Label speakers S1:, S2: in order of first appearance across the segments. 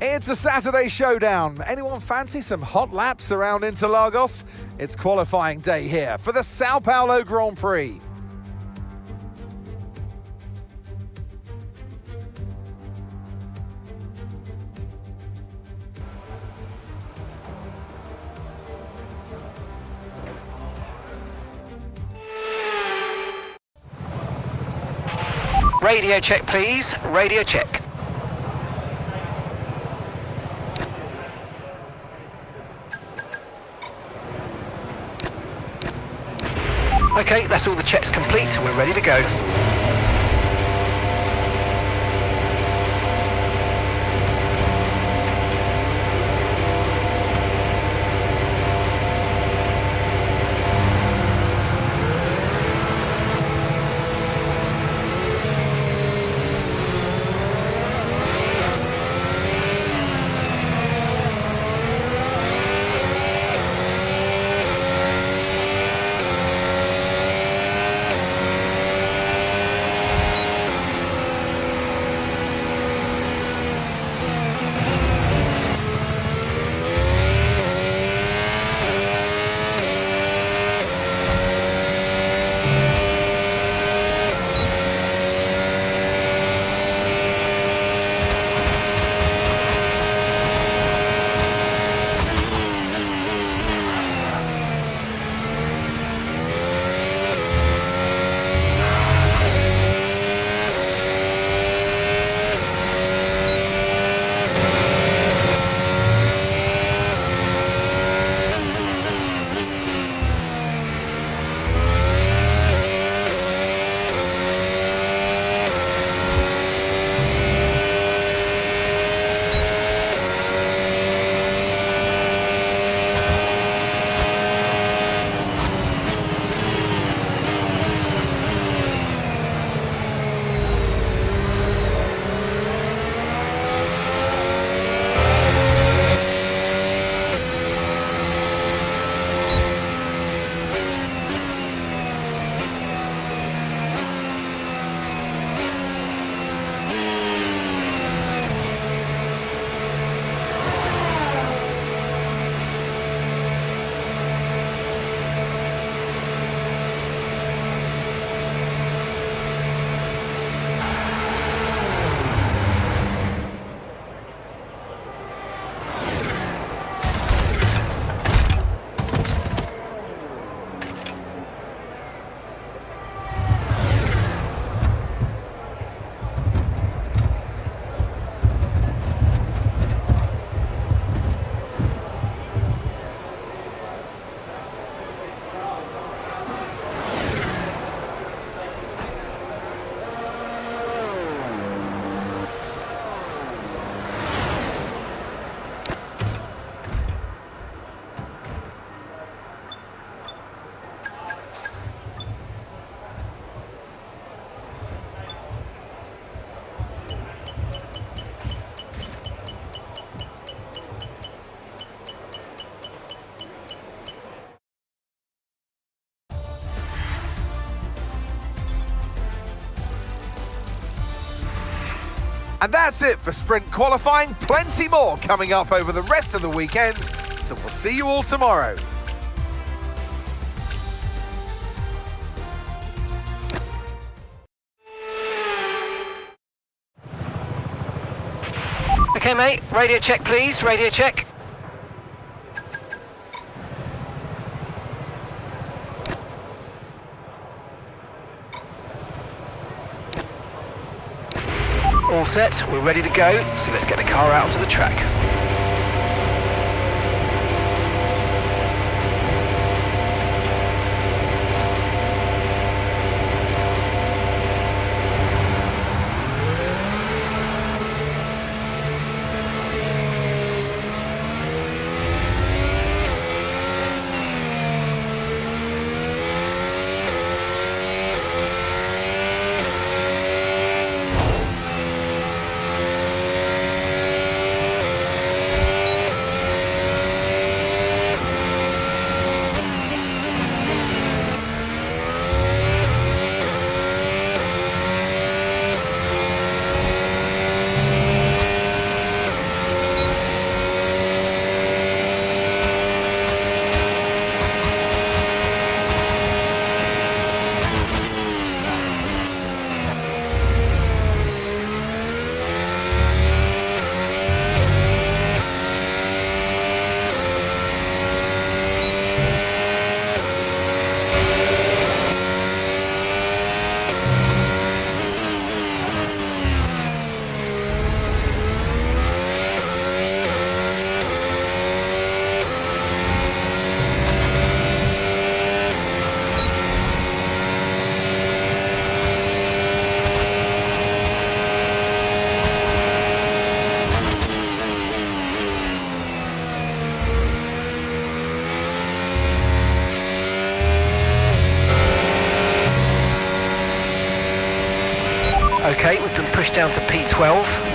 S1: It's a Saturday showdown. Anyone fancy some hot laps around Interlagos? It's qualifying day here for the Sao Paulo Grand Prix.
S2: Radio check, please. Radio check. Okay, that's all the checks complete. We're ready to go.
S1: And that's it for sprint qualifying. Plenty more coming up over the rest of the weekend. So we'll see you all tomorrow.
S2: Okay, mate. Radio check, please. Radio check. All set, we're ready to go, so let's get the car out onto the track. Okay, we've been pushed down to P12.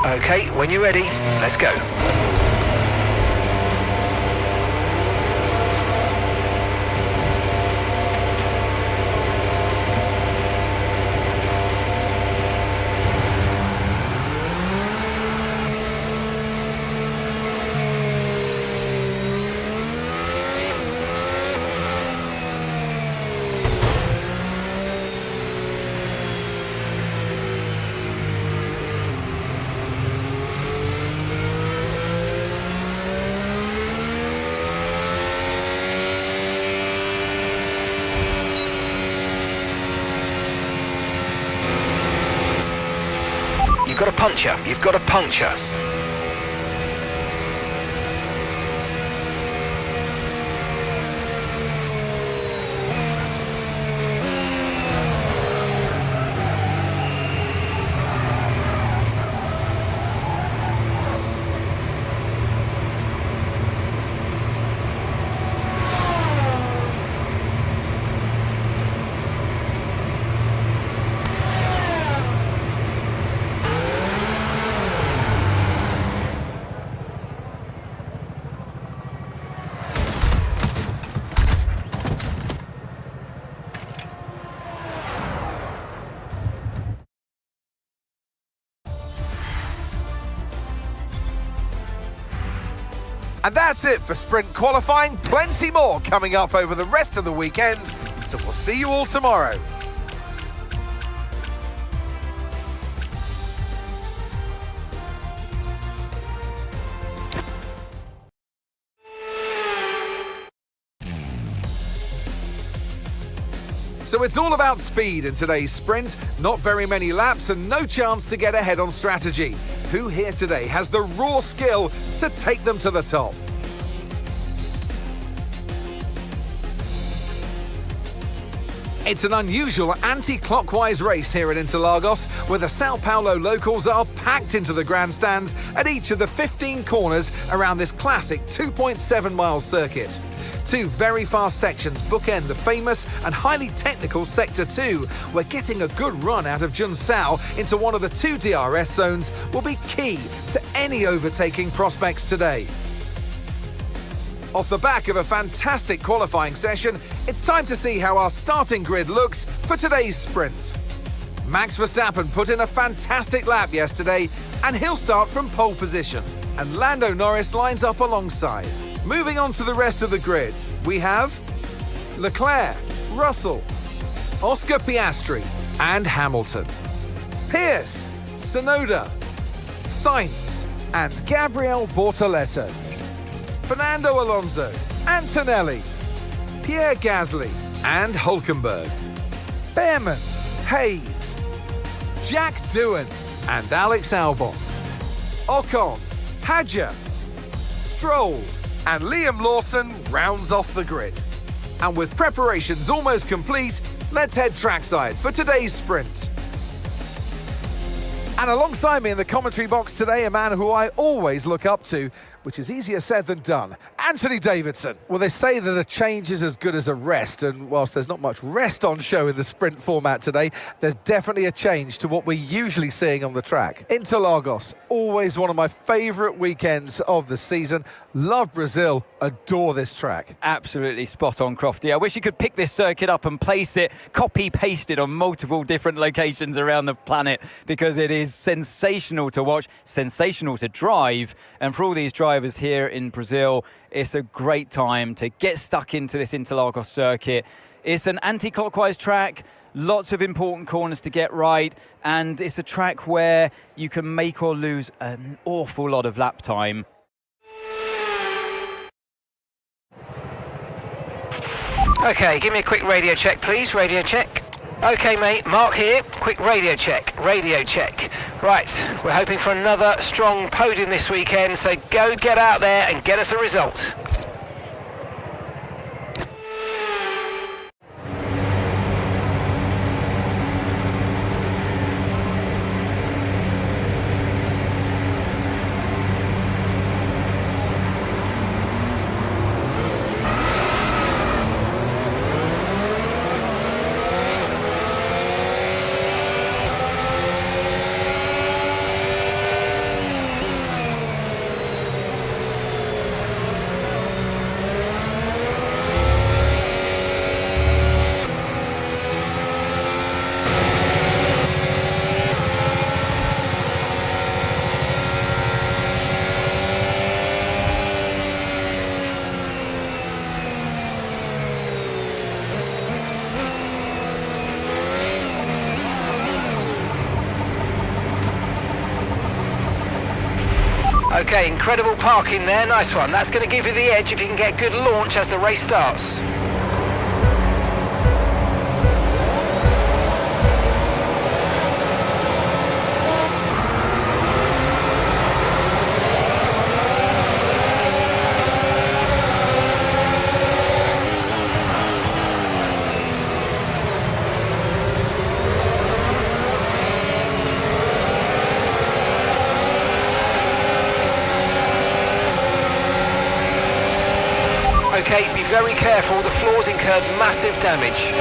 S2: Okay, when you're ready, let's go. You've got a puncture, you've got a puncture.
S1: And that's it for sprint qualifying. Plenty more coming up over the rest of the weekend. So we'll see you all tomorrow. So it's all about speed in today's sprint. Not very many laps and no chance to get ahead on strategy. Who here today has the raw skill to take them to the top? It's an unusual anti-clockwise race here at Interlagos, where the Sao Paulo locals are packed into the grandstands at each of the 15 corners around this classic 2.7-mile circuit. Two very fast sections bookend the famous and highly technical Sector 2, where getting a good run out of Junsao into one of the two DRS zones will be key to any overtaking prospects today. Off the back of a fantastic qualifying session, it's time to see how our starting grid looks for today's sprint. Max Verstappen put in a fantastic lap yesterday, and he'll start from pole position. And Lando Norris lines up alongside. Moving on to the rest of the grid, we have Leclerc, Russell, Oscar Piastri and Hamilton, Pierce, Tsunoda, Sainz and Gabriel Bortoleto, Fernando Alonso, Antonelli, Pierre Gasly and Hülkenberg, Behrman, Hayes, Jack Doohan and Alex Albon, Ocon, Hadjar, Stroll and Liam Lawson rounds off the grid. And with preparations almost complete, let's head trackside for today's sprint. And alongside me in the commentary box today, a man who I always look up to. which is easier said than done. Anthony Davidson. Well, they say that a change is as good as a rest, and whilst there's not much rest on show in the sprint format today, there's definitely a change to what we're usually seeing on the track. Interlagos, always one of my favourite weekends of the season. Love Brazil, adore this track.
S3: Absolutely spot on, Crofty. I wish you could pick this circuit up and place it, copy-paste it on multiple different locations around the planet, because it is sensational to watch, sensational to drive, and for all these drivers here in Brazil, it's a great time to get stuck into this Interlagos circuit. It's an anti-clockwise track, lots of important corners to get right, and it's a track where you can make or lose an awful lot of lap time.
S2: Okay, give me a quick radio check, please. Radio check. Okay, mate, Mark here. Quick radio check. Radio check. Right, we're hoping for another strong podium this weekend, so go get out there and get us a result. Okay, incredible parking there, nice one. That's going to give you the edge if you can get good launch as the race starts. Okay, be very careful, the floor's incurred massive damage.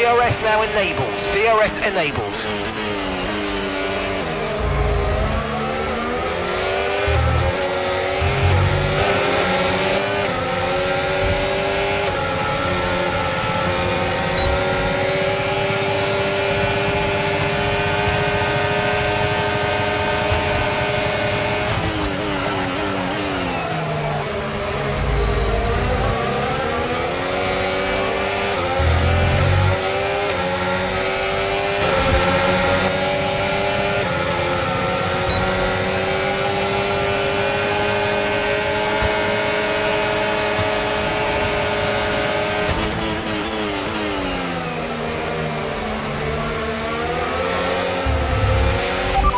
S2: DRS now enabled. DRS enabled.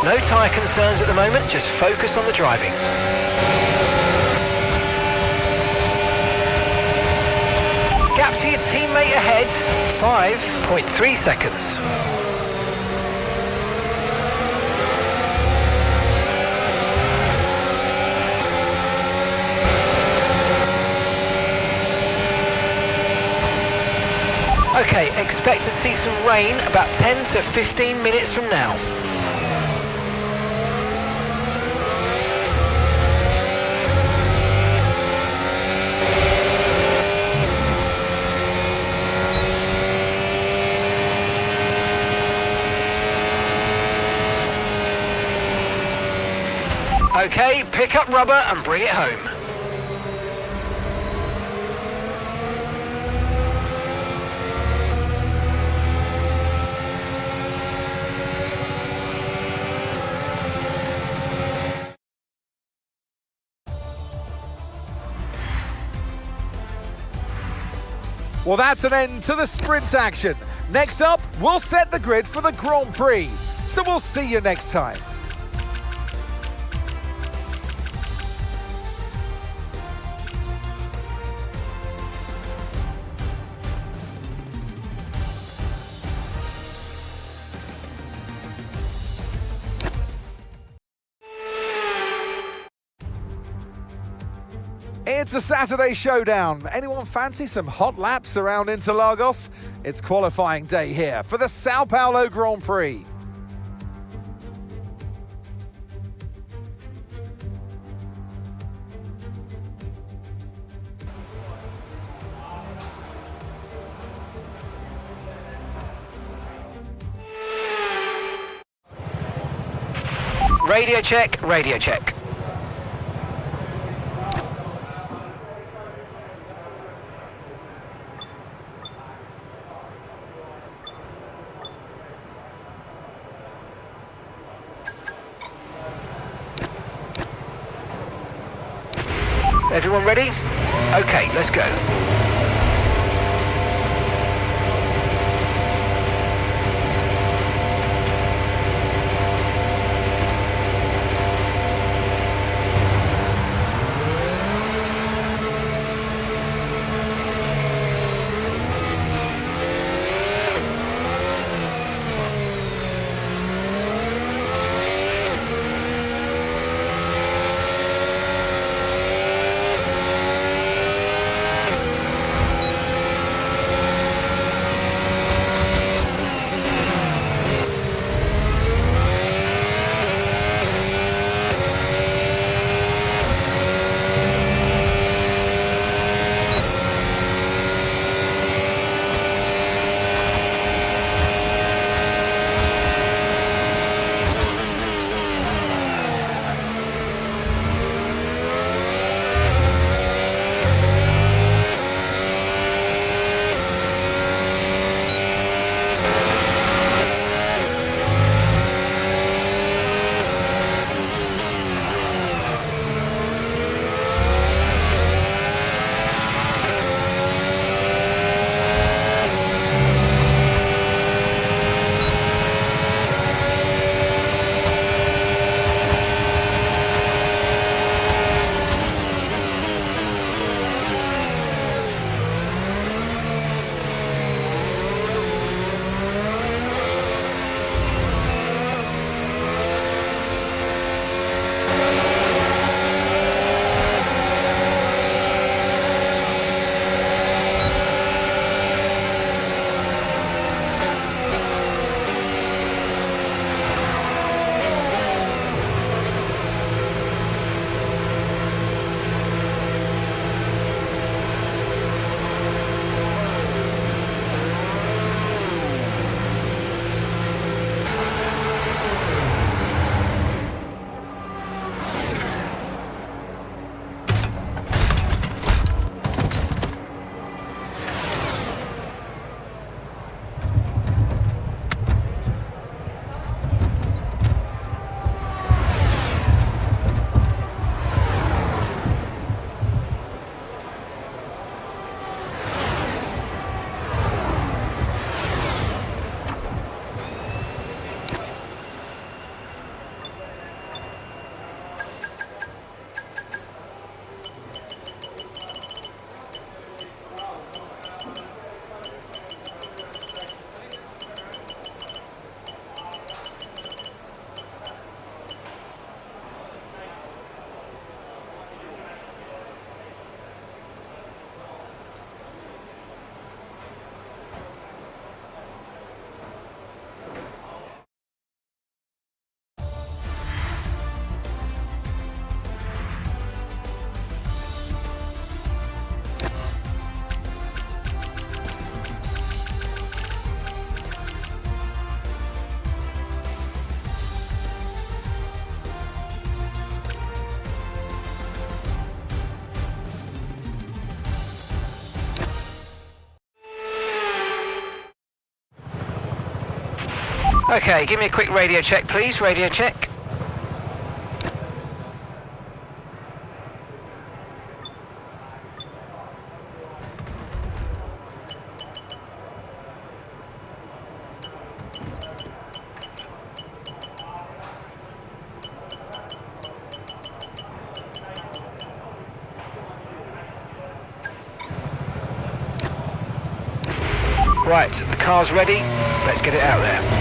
S2: No tyre concerns at the moment, just focus on the driving. Gap to your teammate ahead, 5.3 seconds. Okay, expect to see some rain about 10 to 15 minutes from now. Okay, pick up rubber and bring it home.
S1: Well, that's an end to the sprint action. Next up, we'll set the grid for the Grand Prix. So we'll see you next time. It's a Saturday showdown. Anyone fancy some hot laps around Interlagos? It's qualifying day here for the Sao Paulo Grand Prix.
S2: Radio check, radio check. Everyone ready? Okay, let's go. Okay, give me a quick radio check, please. Radio check. Right, the car's ready. Let's get it out there.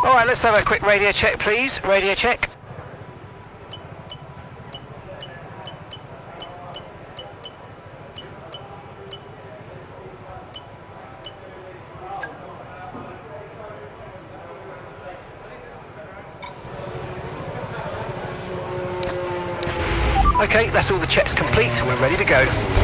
S2: All right, let's have a quick radio check, please. Radio check. Okay, that's all the checks complete. We're ready to go.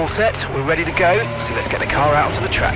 S2: set, we're ready to go, so let's get the car out onto the track.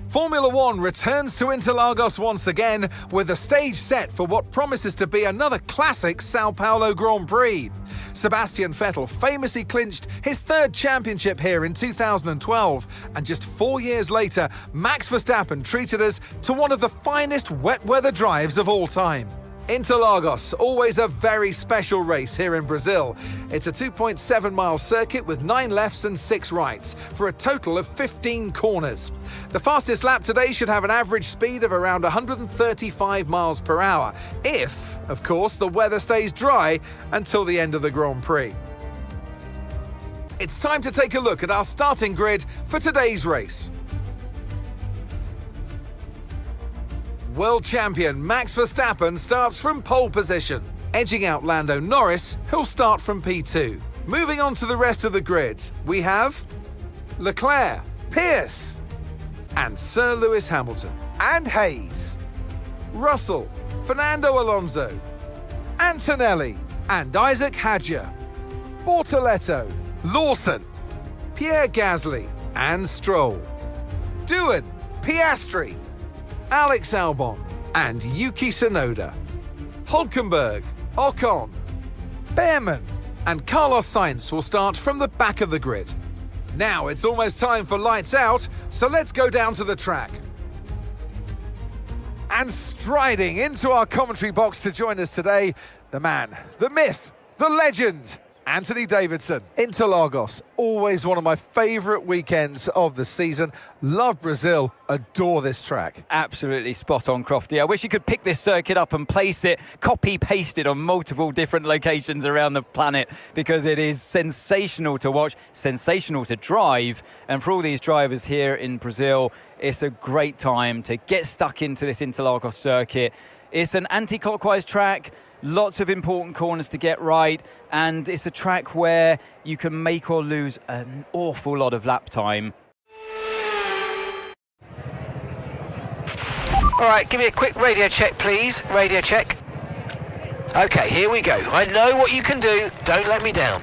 S1: Formula One returns to Interlagos once again with the stage set for what promises to be another classic Sao Paulo Grand Prix. Sebastian Vettel famously clinched his third championship here in 2012, and just 4 years later, Max Verstappen treated us to one of the finest wet weather drives of all time. Interlagos, always a very special race here in Brazil. It's a 2.7-mile circuit with 9 lefts and 6 rights, for a total of 15 corners. The fastest lap today should have an average speed of around 135 miles per hour, if, of course, the weather stays dry until the end of the Grand Prix. It's time to take a look at our starting grid for today's race. World champion Max Verstappen starts from pole position, edging out Lando Norris, who'll start from P2. Moving on to the rest of the grid, we have Leclerc, Pierce, and Sir Lewis Hamilton, and Hayes, Russell, Fernando Alonso, Antonelli, and Isaac Hadjar, Bortoletto, Lawson, Pierre Gasly, and Stroll, Doohan, Piastri, Alex Albon, and Yuki Tsunoda, Hülkenberg, Ocon, Behrman, and Carlos Sainz will start from the back of the grid. Now it's almost time for lights out, so let's go down to the track. And striding into our commentary box to join us today, the man, the myth, the legend, Anthony Davidson. Interlagos, always one of my favourite weekends of the season. Love Brazil, adore this track.
S3: Absolutely spot on, Crofty. I wish you could pick this circuit up and place it, copy-paste it on multiple different locations around the planet, because it is sensational to watch, sensational to drive. And for all these drivers here in Brazil, it's a great time to get stuck into this Interlagos circuit. It's an anti-clockwise track, lots of important corners to get right, and it's a track where you can make or lose an awful lot of lap time.
S2: All right, give me a quick radio check, please. Radio check. Okay, here we go. I know what you can do. Don't let me down.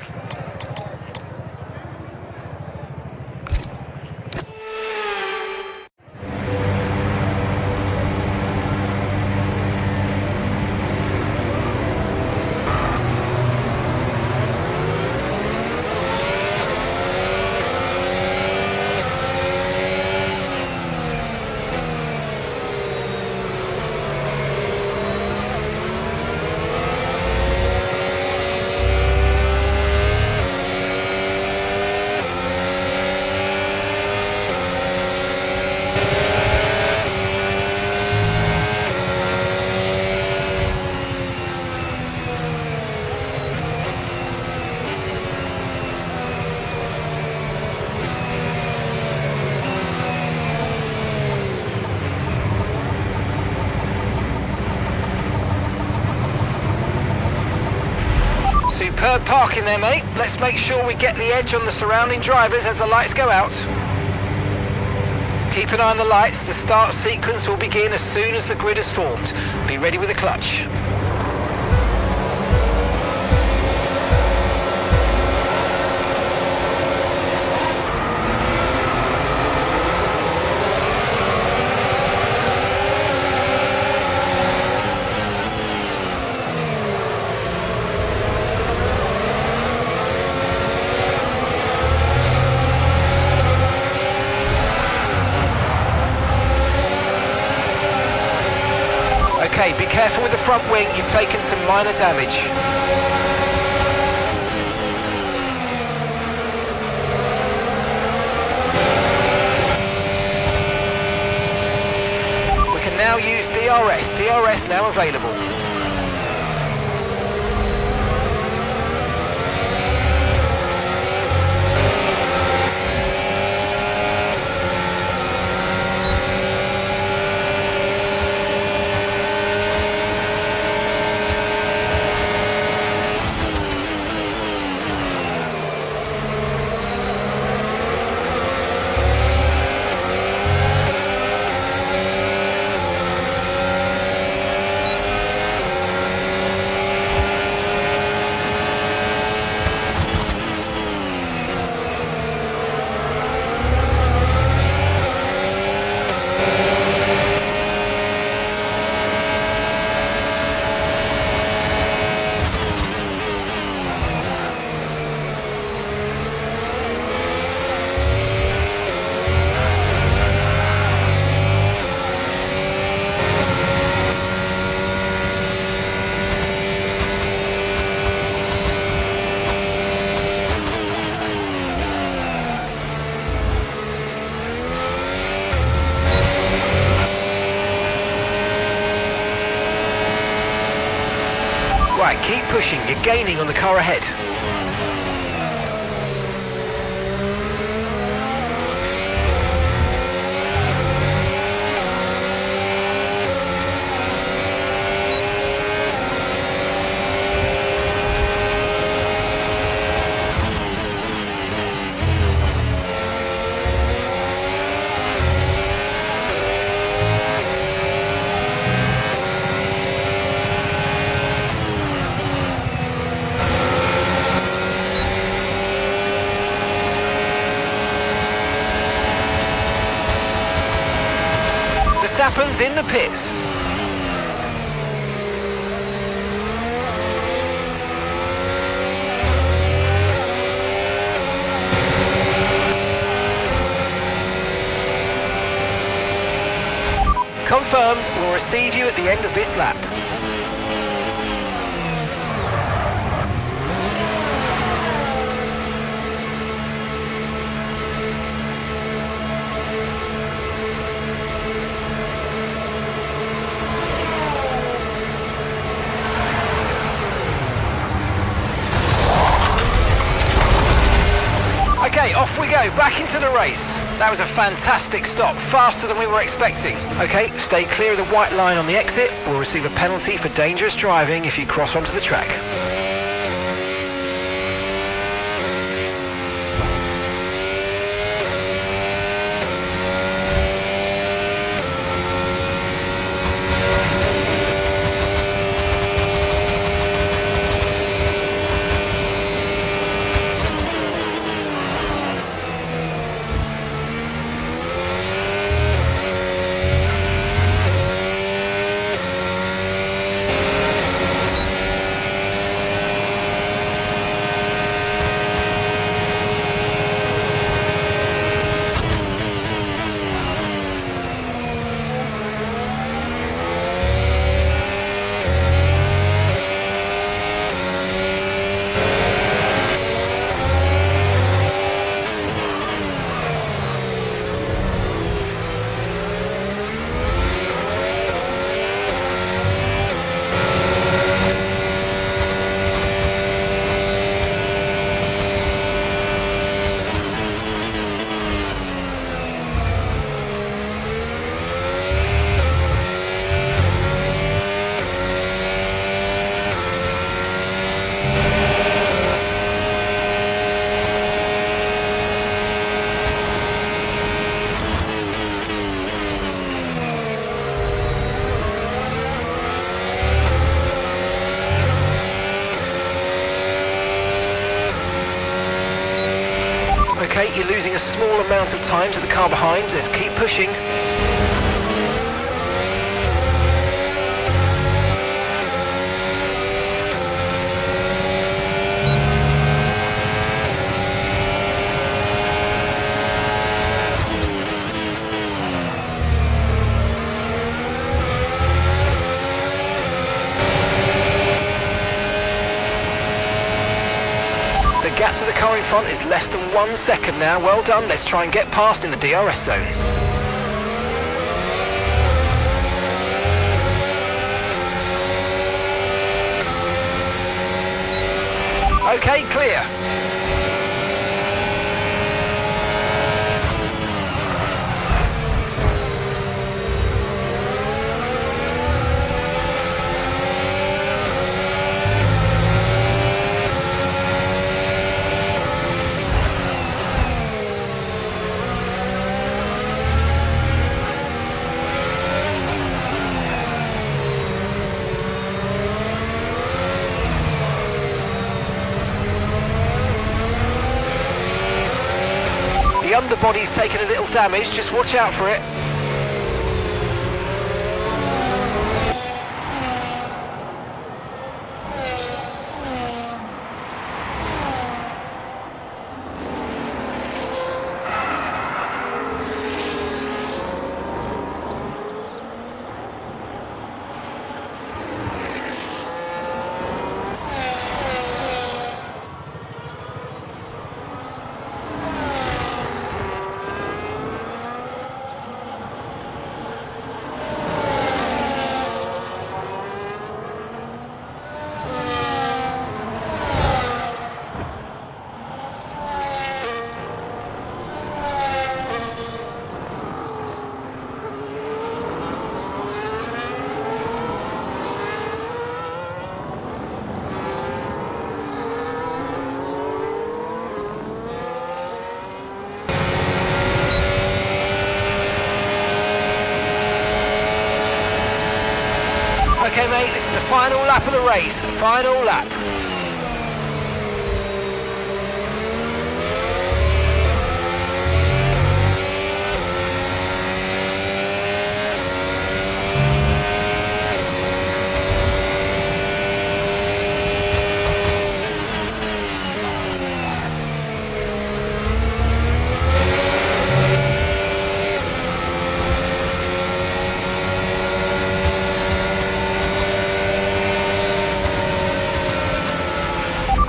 S2: Superb parking there, mate. Let's make sure we get the edge on the surrounding drivers as the lights go out. Keep an eye on the lights. The start sequence will begin as soon as the grid is formed. Be ready with the clutch. Okay, be careful with the front wing, you've taken some minor damage. We can now use DRS. DRS now available. Right, keep pushing, you're gaining on the car ahead. Verstappen's in the pits. Confirmed, we'll receive you at the end of this lap. Okay, off we go, back into the race. That was a fantastic stop, faster than we were expecting. Okay, stay clear of the white line on the exit. We'll receive a penalty for dangerous driving if you cross onto the track. a small amount of time to the car behind. Let's keep pushing. The gap to the car in front is less than 1 second now. Well done. Let's try and get past in the DRS zone. Okay, clear. The underbody's taken a little damage, just watch out for it. Okay mate, this is the final lap of the race, final lap.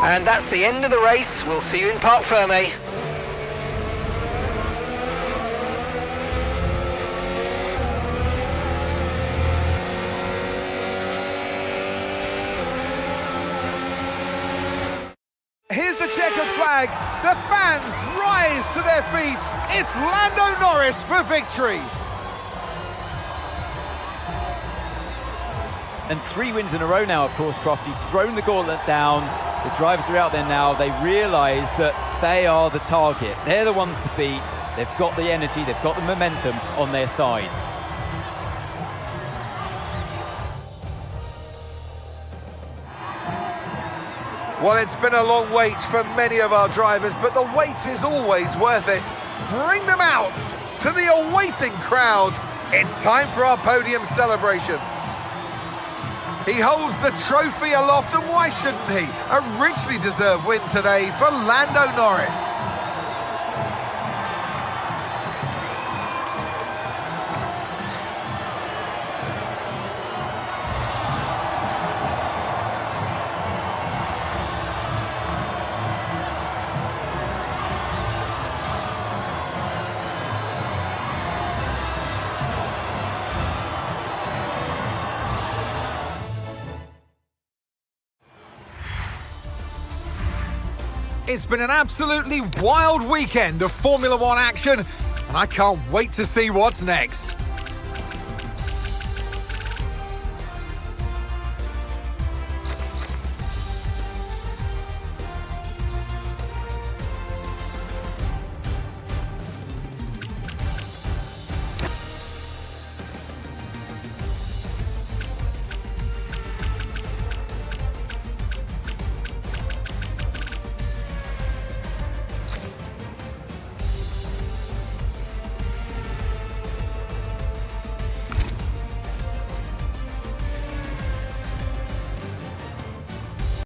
S2: And that's the end of the race. We'll see you in Parc Fermé.
S1: Here's the checkered flag. The fans rise to their feet. It's Lando Norris for victory.
S3: And 3 wins in a row now, of course, Croft. You've thrown the gauntlet down. The drivers are out there now. They realise that they are the target. They're the ones to beat. They've got the energy, they've got the momentum on their side.
S1: Well, it's been a long wait for many of our drivers, but the wait is always worth it. Bring them out to the awaiting crowd. It's time for our podium celebrations. He holds the trophy aloft, and why shouldn't he? A richly deserved win today for Lando Norris. It's been an absolutely wild weekend of Formula One action, and I can't wait to see what's next.